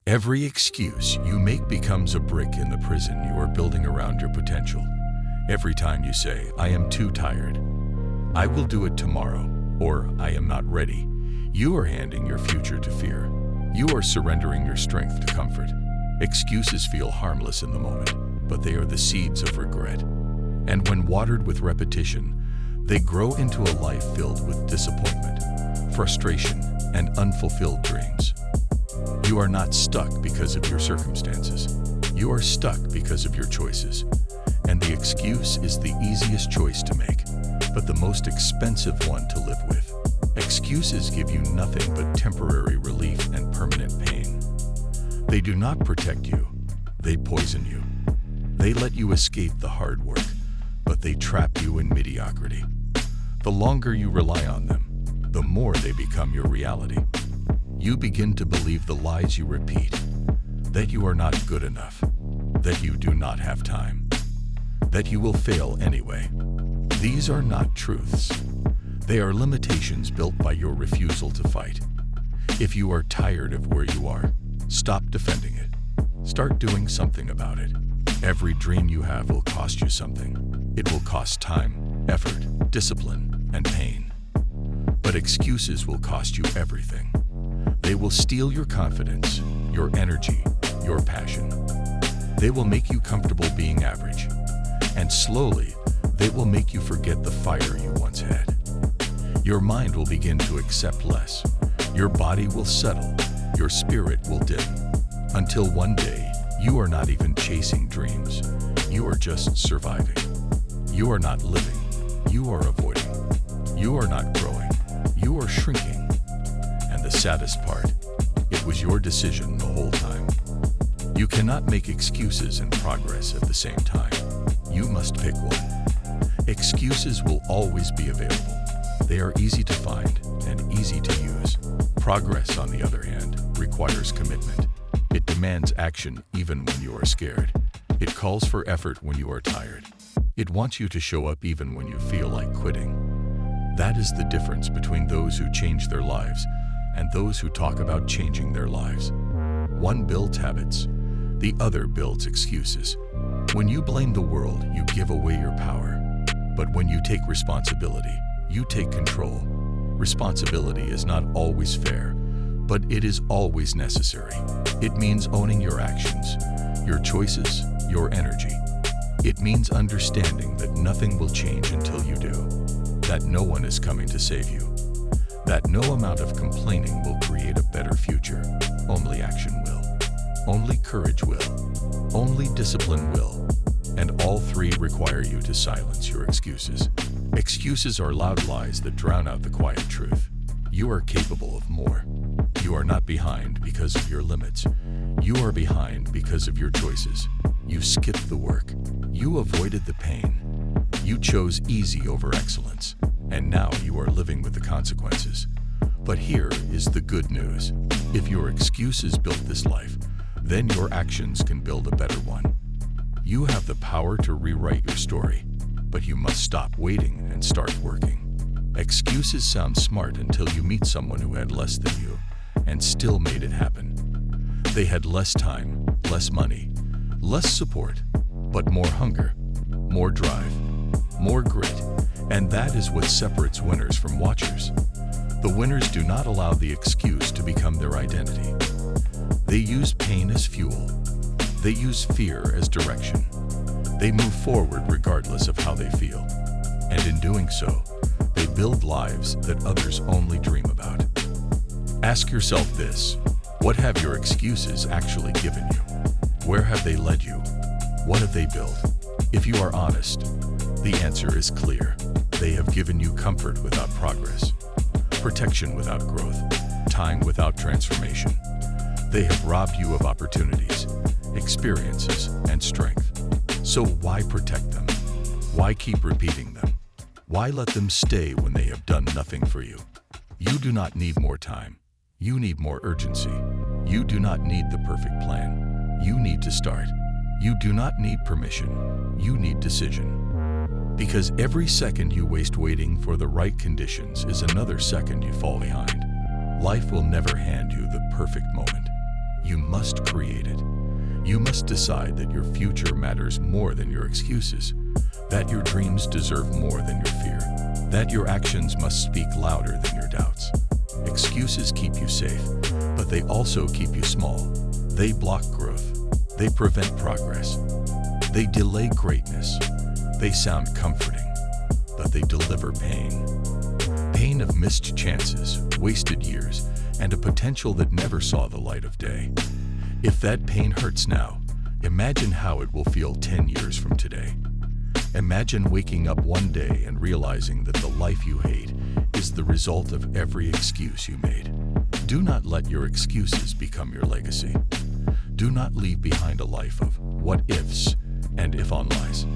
Every excuse you make becomes a brick in the prison you are building around your potential. Every time you say, "I am too tired," "I will do it tomorrow," or "I am not ready," you are handing your future to fear. You are surrendering your strength to comfort. Excuses feel harmless in the moment, but they are the seeds of regret. And when watered with repetition, they grow into a life filled with disappointment, frustration, and unfulfilled dreams. You are not stuck because of your circumstances. You are stuck because of your choices. And the excuse is the easiest choice to make, but the most expensive one to live with. Excuses give you nothing but temporary relief and permanent pain. They do not protect you, they poison you. They let you escape the hard work, but they trap you in mediocrity. The longer you rely on them, the more they become your reality. You begin to believe the lies you repeat, that you are not good enough, that you do not have time, that you will fail anyway. These are not truths. They are limitations built by your refusal to fight. If you are tired of where you are, stop defending it. Start doing something about it. Every dream you have will cost you something. It will cost time, effort, discipline, and pain. But excuses will cost you everything. They will steal your confidence, your energy, your passion. They will make you comfortable being average. And slowly, they will make you forget the fire you once had. Your mind will begin to accept less. Your body will settle. Your spirit will dim. Until one day, you are not even chasing dreams. You are just surviving. You are not living. You are avoiding. You are not growing. You are shrinking. And the saddest part, it was your decision the whole time. You cannot make excuses and progress at the same time. You must pick one. Excuses will always be available. They are easy to find and easy to use. Progress, on the other hand, requires commitment. It demands action even when you are scared. It calls for effort when you are tired. It wants you to show up even when you feel like quitting. That is the difference between those who change their lives and those who talk about changing their lives. One builds habits, the other builds excuses. When you blame the world, you give away your power. But when you take responsibility, you take control. Responsibility is not always fair, but it is always necessary. It means owning your actions, your choices, your energy. It means understanding that nothing will change until you do, that no one is coming to save you, that no amount of complaining will create a better future. Only action will. Only courage will. Only discipline will. And all three require you to silence your excuses. Excuses are loud lies that drown out the quiet truth. You are capable of more. You are not behind because of your limits. You are behind because of your choices. You skipped the work. You avoided the pain. You chose easy over excellence. And now you are living with the consequences. But here is the good news. If your excuses built this life, then your actions can build a better one. You have the power to rewrite your story, but you must stop waiting and start working. Excuses sound smart until you meet someone who had less than you and still made it happen. They had less time, less money, less support, but more hunger, more drive, more grit, and that is what separates winners from watchers. The winners do not allow the excuse to become their identity. They use pain as fuel. They use fear as direction. They move forward regardless of how they feel. And in doing so, they build lives that others only dream about. Ask yourself this: what have your excuses actually given you? Where have they led you? What have they built? If you are honest, the answer is clear. They have given you comfort without progress, protection without growth, time without transformation. They have robbed you of opportunities, experiences, and strength. So why protect them? Why keep repeating them? Why let them stay when they have done nothing for you? You do not need more time. You need more urgency. You do not need the perfect plan. You need to start. You do not need permission. You need decision. Because every second you waste waiting for the right conditions is another second you fall behind. Life will never hand you the perfect moment. You must create it. You must decide that your future matters more than your excuses, that your dreams deserve more than your fear, that your actions must speak louder than your doubts. Excuses keep you safe, but they also keep you small. They block growth. They prevent progress. They delay greatness. They sound comforting, but they deliver pain. Pain of missed chances, wasted years, and a potential that never saw the light of day. If that pain hurts now, imagine how it will feel 10 years from today. Imagine waking up one day and realizing that the life you hate is the result of every excuse you made. Do not let your excuses become your legacy. Do not leave behind a life of what-ifs and if-on lies.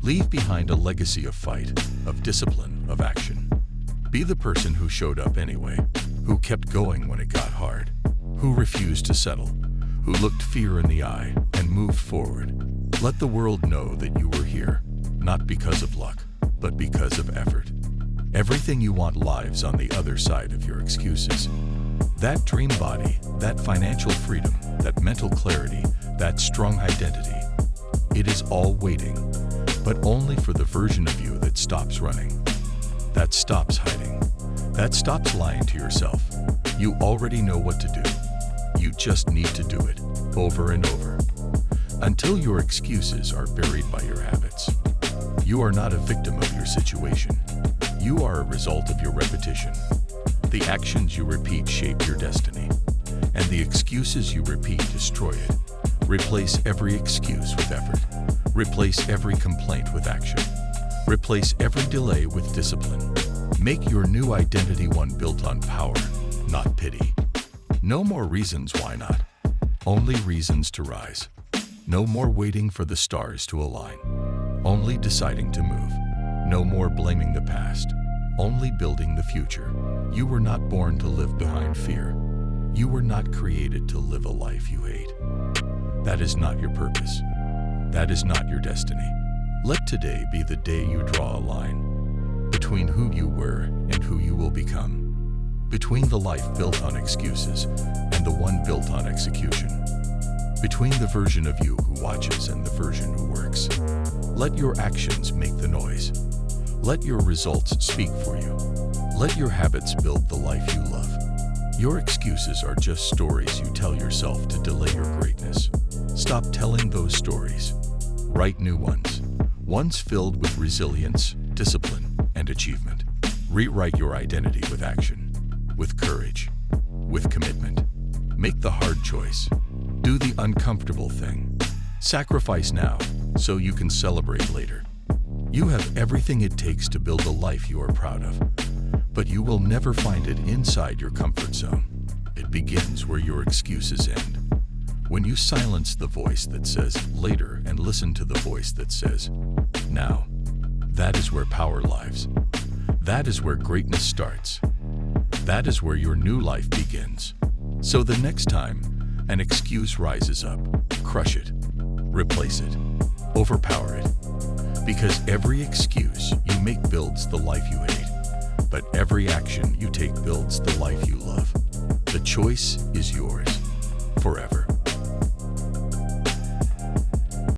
Leave behind a legacy of fight, of discipline, of action. Be the person who showed up anyway, who kept going when it got hard, who refused to settle, who looked fear in the eye and moved forward. Let the world know that you were here, not because of luck, but because of effort. Everything you want lives on the other side of your excuses. That dream body, that financial freedom, that mental clarity, that strong identity. It is all waiting, but only for the version of you that stops running, that stops hiding, that stops lying to yourself. You already know what to do. You just need to do it over and over until your excuses are buried by your habits. You are not a victim of your situation. You are a result of your repetition. The actions you repeat shape your destiny, and the excuses you repeat destroy it. Replace every excuse with effort. Replace every complaint with action. Replace every delay with discipline. Make your new identity one built on power, not pity. No more reasons why not. Only reasons to rise. No more waiting for the stars to align. Only deciding to move. No more blaming the past. Only building the future. You were not born to live behind fear. You were not created to live a life you hate. That is not your purpose. That is not your destiny. Let today be the day you draw a line between who you were and who you will become. Between the life built on excuses and the one built on execution. Between the version of you who watches and the version who works. Let your actions make the noise. Let your results speak for you. Let your habits build the life you love. Your excuses are just stories you tell yourself to delay your greatness. Stop telling those stories. Write new ones. Ones filled with resilience, discipline, and achievement. Rewrite your identity with action. With courage, with commitment. Make the hard choice. Do the uncomfortable thing. Sacrifice now so you can celebrate later. You have everything it takes to build a life you are proud of, but you will never find it inside your comfort zone. It begins where your excuses end. When you silence the voice that says later and listen to the voice that says now. That is where power lives. That is where greatness starts. That is where your new life begins. So the next time an excuse rises up, crush it, replace it, overpower it. Because every excuse you make builds the life you hate, but every action you take builds the life you love. The choice is yours, forever.